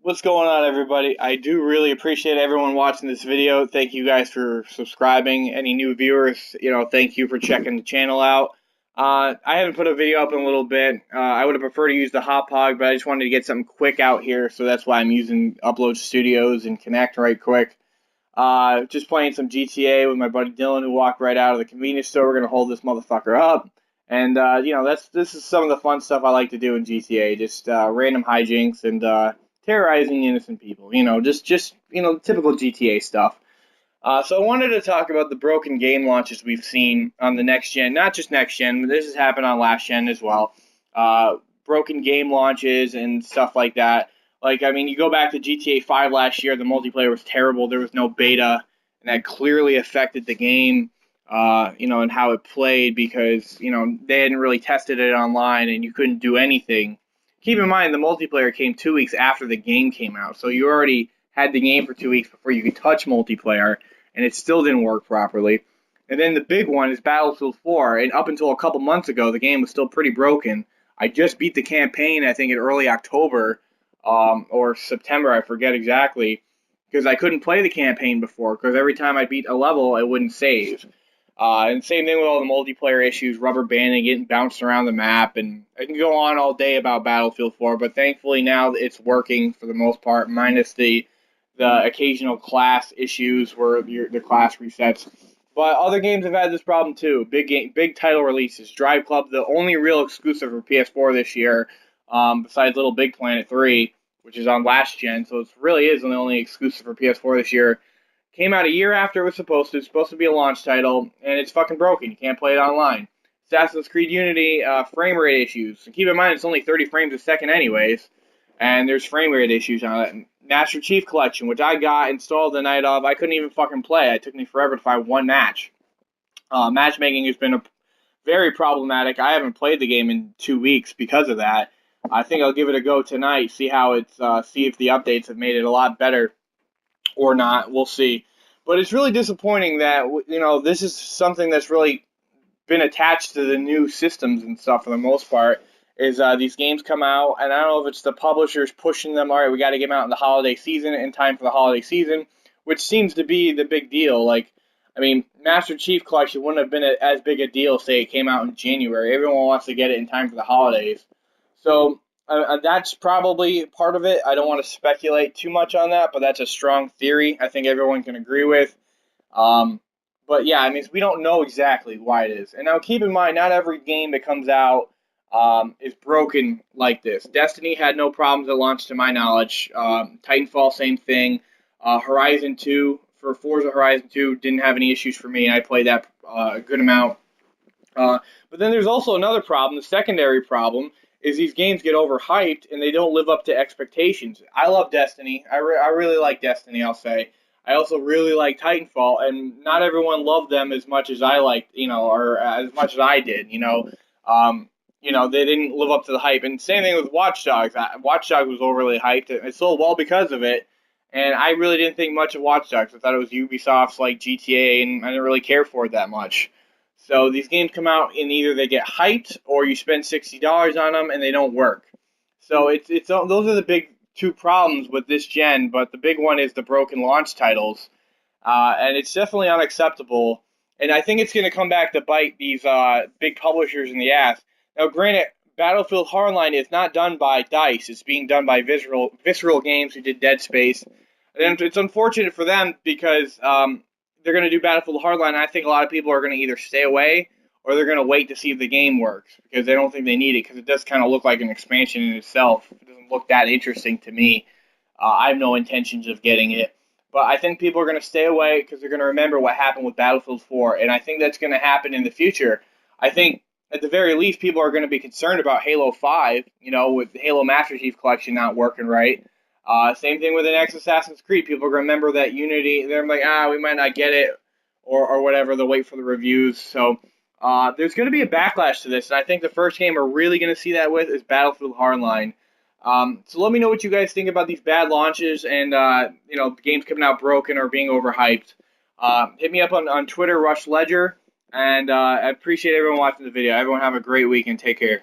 What's going on, everybody? I do really appreciate everyone watching this video. Thank you guys for subscribing. Any new viewers, thank you for checking the channel out. I haven't put a video up in a little bit. I would have preferred to use the Hauppauge, but I just wanted to get something quick out here, so that's why I'm using Upload Studios and Connect right quick. Just playing some GTA with my buddy Dylan, who walked right out of the convenience store. We're going to hold this motherfucker up. And, this is some of the fun stuff I like to do in GTA, just random hijinks and terrorizing innocent people, just typical GTA stuff. So I wanted to talk about the broken game launches we've seen on the next gen, not just next gen, but this has happened on last gen as well. Broken game launches and stuff like that. You go back to GTA 5 last year, the multiplayer was terrible. There was no beta, and that clearly affected the game, and how it played because, they hadn't really tested it online and you couldn't do anything. Keep in mind, the multiplayer came 2 weeks after the game came out, so you already had the game for 2 weeks before you could touch multiplayer, and it still didn't work properly. And then the big one is Battlefield 4, and up until a couple months ago, the game was still pretty broken. I just beat the campaign, I think, in early October, or September, I forget exactly, because I couldn't play the campaign before, because every time I beat a level, it wouldn't save. And same thing with all the multiplayer issues, rubber banding, getting bounced around the map, and I can go on all day about Battlefield 4, but thankfully now it's working for the most part, minus the occasional class issues where the class resets. But other games have had this problem too. Big title releases. Drive Club, the only real exclusive for PS4 this year, besides Little Big Planet 3, which is on last gen, so it really is the only exclusive for PS4 this year. Came out a year after it was supposed to. It's supposed to be a launch title, and it's fucking broken. You can't play it online. Assassin's Creed Unity, frame rate issues. And keep in mind, it's only 30 frames a second anyways, and there's frame rate issues on it. Master Chief Collection, which I got installed the night of, I couldn't even fucking play. It took me forever to find one match. Matchmaking has been very problematic. I haven't played the game in 2 weeks because of that. I think I'll give it a go tonight, see if the updates have made it a lot better or not. We'll see. But it's really disappointing that, this is something that's really been attached to the new systems and stuff for the most part, is these games come out, and I don't know if it's the publishers pushing them, all right, we got to get them out in the holiday season, in time for the holiday season, which seems to be the big deal. Master Chief Collection wouldn't have been as big a deal, say it came out in January. Everyone wants to get it in time for the holidays. So that's probably part of it. I don't want to speculate too much on that, but that's a strong theory I think everyone can agree with. But yeah, we don't know exactly why it is. And now keep in mind, not every game that comes out is broken like this. Destiny had no problems at launch to my knowledge. Titanfall, same thing. Horizon 2, for Forza Horizon 2, didn't have any issues for me. I played that a good amount. But then there's also another problem. The secondary problem is these games get overhyped and they don't live up to expectations. I love Destiny. I really like Destiny, I'll say. I also really like Titanfall, and not everyone loved them as much as I liked, or as much as I did, they didn't live up to the hype. And same thing with Watch Dogs. Watch Dogs was overly hyped. It sold well because of it, and I really didn't think much of Watch Dogs. I thought it was Ubisoft's like GTA, and I didn't really care for it that much. So these games come out and either they get hyped or you spend $60 on them and they don't work. So those are the big two problems with this gen, but the big one is the broken launch titles. And it's definitely unacceptable. And I think it's going to come back to bite these big publishers in the ass. Now, granted, Battlefield Hardline is not done by DICE. It's being done by Visceral Games, who did Dead Space. And it's unfortunate for them because they're going to do Battlefield Hardline, and I think a lot of people are going to either stay away or they're going to wait to see if the game works because they don't think they need it because it does kind of look like an expansion in itself. It doesn't look that interesting to me. I have no intentions of getting it. But I think people are going to stay away because they're going to remember what happened with Battlefield 4, and I think that's going to happen in the future. I think, at the very least, people are going to be concerned about Halo 5, with the Halo Master Chief Collection not working right. Same thing with the next Assassin's Creed. People remember that Unity. They're like, we might not get it, or whatever. They'll wait for the reviews. So there's going to be a backlash to this, and I think the first game we're really going to see that with is Battlefield Hardline. So let me know what you guys think about these bad launches and games coming out broken or being overhyped. Hit me up on Twitter, Rush Ledger, and I appreciate everyone watching the video. Everyone have a great week and take care.